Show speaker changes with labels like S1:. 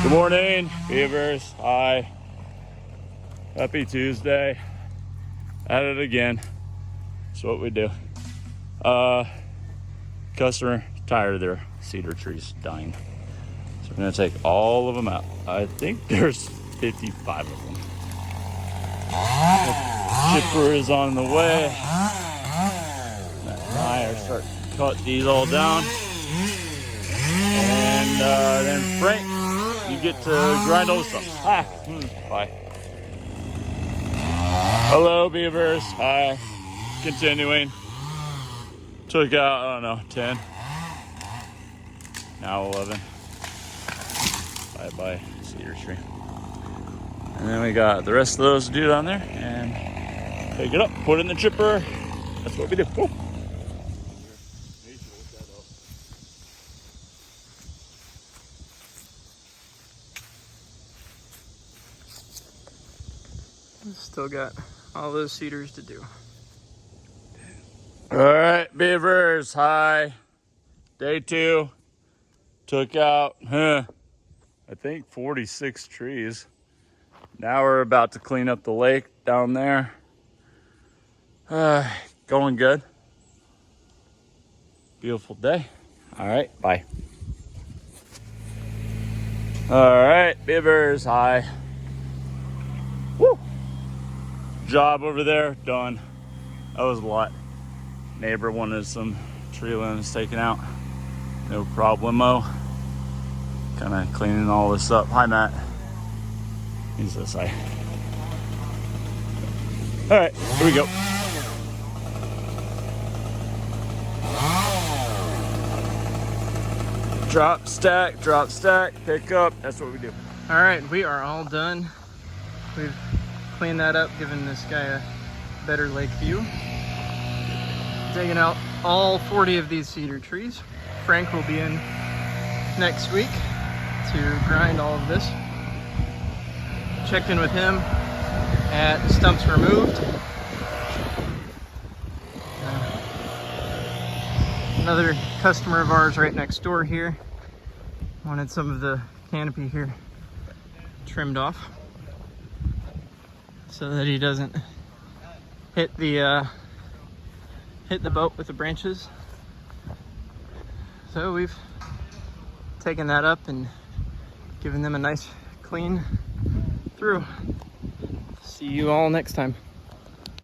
S1: Good morning, beavers. Hi. Happy Tuesday. At it again. That's what we do. Customer tired of their cedar trees dying. So we're gonna take all of them out. I think there's 55 of them. The chipper is on the way. Matt and I are starting to cut these all down. And then Frank, you get to grind all the stuff. Bye. Hello, beavers. Hi. Continuing. Took out, I don't know, 10. Now 11. Bye-bye, cedar tree. And then we got the rest of those to do down there. And take it up, put it in the chipper. That's what we do. Woo.
S2: Still got all those cedars to do.
S1: All right, beavers, hi. Day 2. Took out, I think 46 trees. Now we're about to clean up the lake down there. Going good. Beautiful day. All right, bye. All right, beavers, hi. Woo! Job over there, done. That was a lot. Neighbor wanted some tree limbs taken out. No problemo. Kind of cleaning all this up. Hi, Matt. He's this side. All right, here we go. Drop, stack, pick up. That's what we do.
S2: All right, we are all done. We've cleaned that up, given this guy a better lake view. Taking out all 40 of these cedar trees. Frank will be in next week to grind all of this. Checked in with him at the stumps removed. Another customer of ours right next door here wanted some of the canopy here trimmed off so that he doesn't hit the boat with the branches. So we've taken that up and given them a nice clean through. See you all next time.